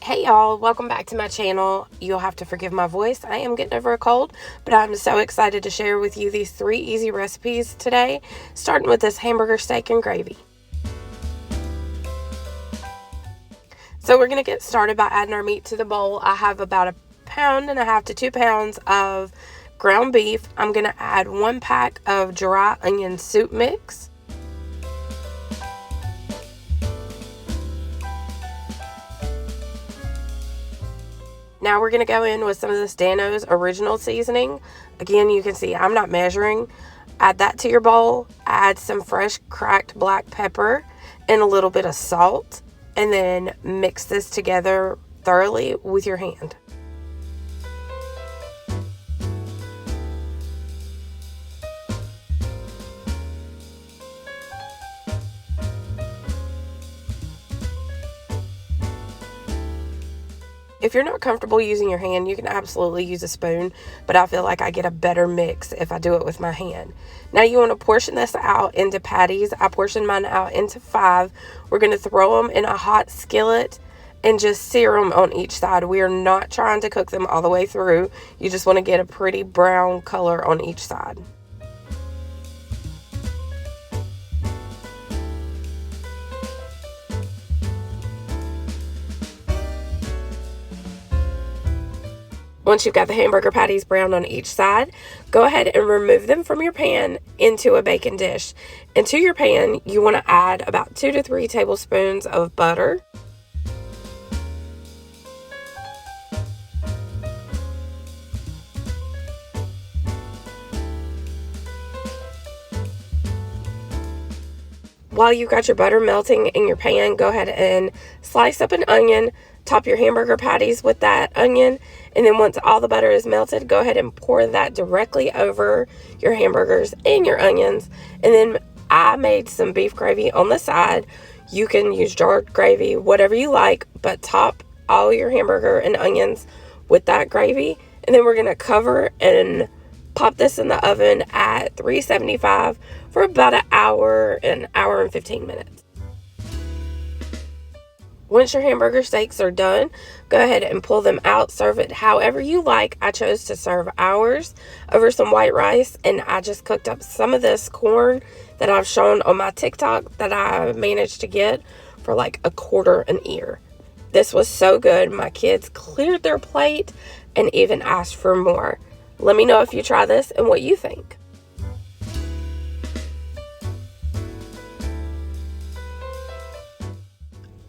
Hey y'all, welcome back to my channel. You'll have to forgive my voice. I am getting over a cold, but I'm so excited to share with you these 3 easy recipes today, starting with this hamburger steak and gravy. So we're going to get started by adding our meat to the bowl. I have about 1.5 pounds to 2 pounds of ground beef. I'm going to add 1 pack of dry onion soup mix. Now we're going to go in with some of this Dano's original seasoning. Again, you can see I'm not measuring. Add that to your bowl. Add some fresh cracked black pepper and a little bit of salt. And then mix this together thoroughly with your hand. If you're not comfortable using your hand, you can absolutely use a spoon, but I feel like I get a better mix if I do it with my hand. Now you want to portion this out into patties. I portioned mine out into 5. We're going to throw them in a hot skillet and just sear them on each side. We are not trying to cook them all the way through. You just want to get a pretty brown color on each side. Once you've got the hamburger patties browned on each side, go ahead and remove them from your pan into a baking dish. And to your pan, you want to add about 2 to 3 tablespoons of butter. While you've got your butter melting in your pan, go ahead and slice up an onion, top your hamburger patties with that onion, and then once all the butter is melted, go ahead and pour that directly over your hamburgers and your onions. And then I made some beef gravy on the side. You can use jarred gravy, whatever you like, but top all your hamburger and onions with that gravy. And then we're going to cover and pop this in the oven at 375 for about an hour and 15 minutes. Once your hamburger steaks are done, go ahead and pull them out. Serve it however you like. I chose to serve ours over some white rice, and I just cooked up some of this corn that I've shown on my TikTok that I managed to get for like $1/4 an ear. This was so good. My kids cleared their plate and even asked for more. Let me know if you try this and what you think.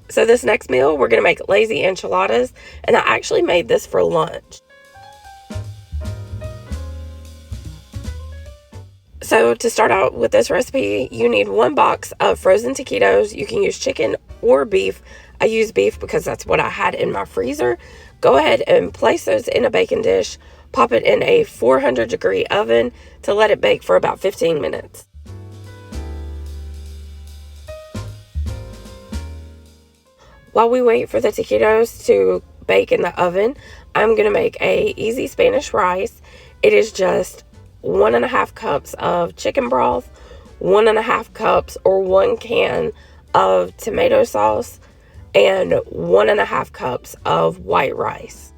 So this next meal, we're going to make lazy enchiladas, and I actually made this for lunch. So to start out with this recipe, you need 1 box of frozen taquitos. You can use chicken or beef. I use beef because that's what I had in my freezer. Go ahead and place those in a baking dish. Pop it in a 400-degree oven to let it bake for about 15 minutes. While we wait for the taquitos to bake in the oven, I'm going to make a easy Spanish rice. It is just 1.5 cups of chicken broth, 1.5 cups or 1 can of tomato sauce, and 1.5 cups of white rice.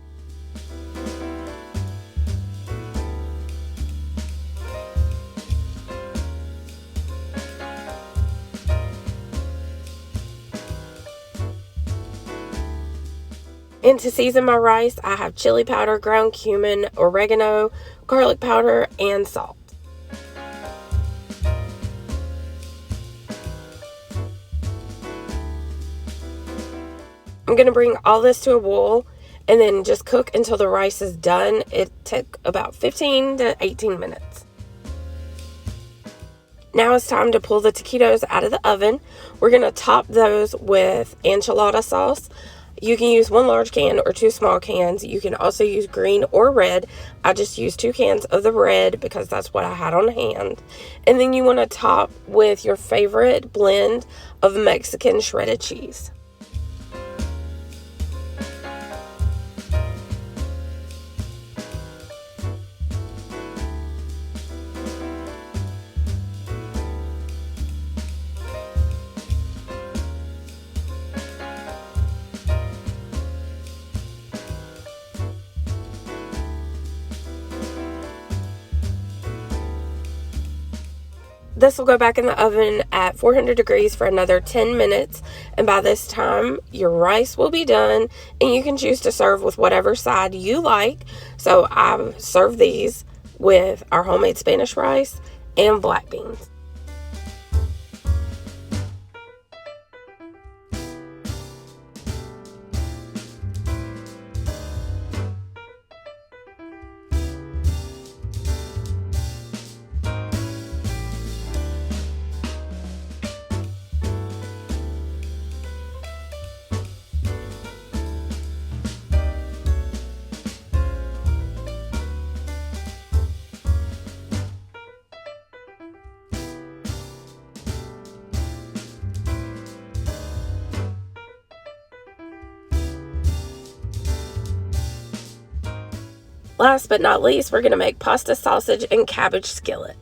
And to season my rice, I have chili powder, ground cumin, oregano, garlic powder, and salt. I'm going to bring all this to a boil and then just cook until the rice is done. It took about 15 to 18 minutes. Now it's time to pull the taquitos out of the oven. We're going to top those with enchilada sauce. You can use 1 large can or 2 small cans. You can also use green or red. I just used 2 cans of the red because that's what I had on hand. And then you want to top with your favorite blend of Mexican shredded cheese. This will go back in the oven at 400 degrees for another 10 minutes. And by this time, your rice will be done. And you can choose to serve with whatever side you like. So I serve these with our homemade Spanish rice and black beans. Last but not least, we're going to make pasta sausage and cabbage skillet.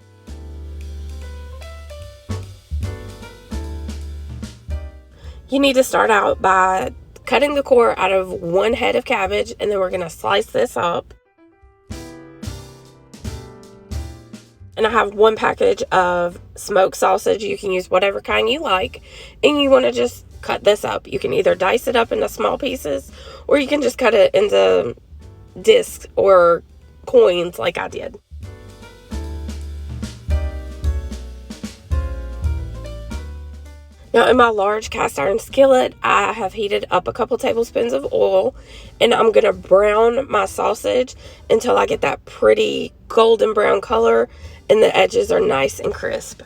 You need to start out by cutting the core out of one head of cabbage, and then we're going to slice this up. And I have one package of smoked sausage. You can use whatever kind you like, and you want to just cut this up. You can either dice it up into small pieces, or you can just cut it into discs or coins like I did. Now in my large cast iron skillet, I have heated up a couple tablespoons of oil, and I'm going to brown my sausage until I get that pretty golden brown color and the edges are nice and crisp.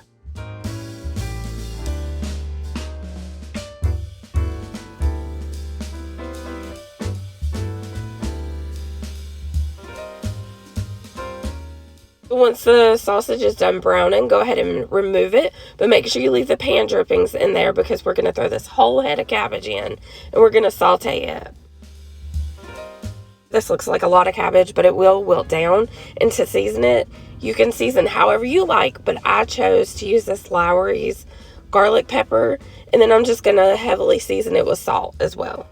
Once the sausage is done browning, go ahead and remove it, but make sure you leave the pan drippings in there because we're going to throw this whole head of cabbage in and we're going to saute it. This looks like a lot of cabbage, but it will wilt down. And to season it, you can season however you like, but I chose to use this Lowry's garlic pepper, and then I'm just going to heavily season it with salt as well.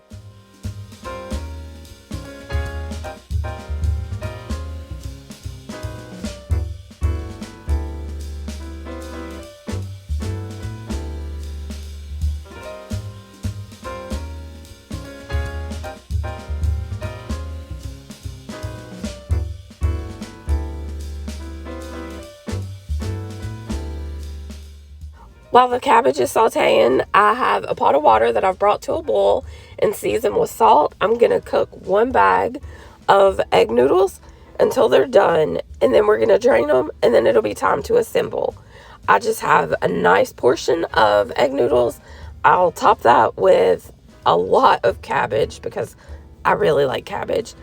While the cabbage is sauteing, I have a pot of water that I've brought to a boil and seasoned with salt. I'm going to cook one bag of egg noodles until they're done, and then we're going to drain them, and then it'll be time to assemble. I just have a nice portion of egg noodles. I'll top that with a lot of cabbage because I really like cabbage.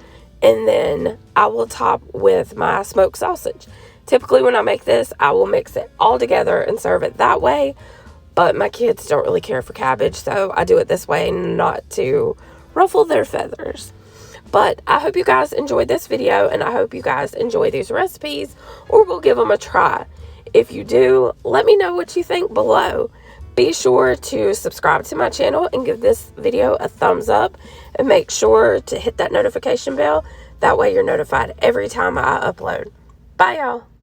And then I will top with my smoked sausage. Typically when I make this, I will mix it all together and serve it that way. But my kids don't really care for cabbage, so I do it this way not to ruffle their feathers. But I hope you guys enjoyed this video, and I hope you guys enjoy these recipes, or we'll give them a try. If you do, let me know what you think below. Be sure to subscribe to my channel and give this video a thumbs up, and make sure to hit that notification bell. That way you're notified every time I upload. Bye, y'all.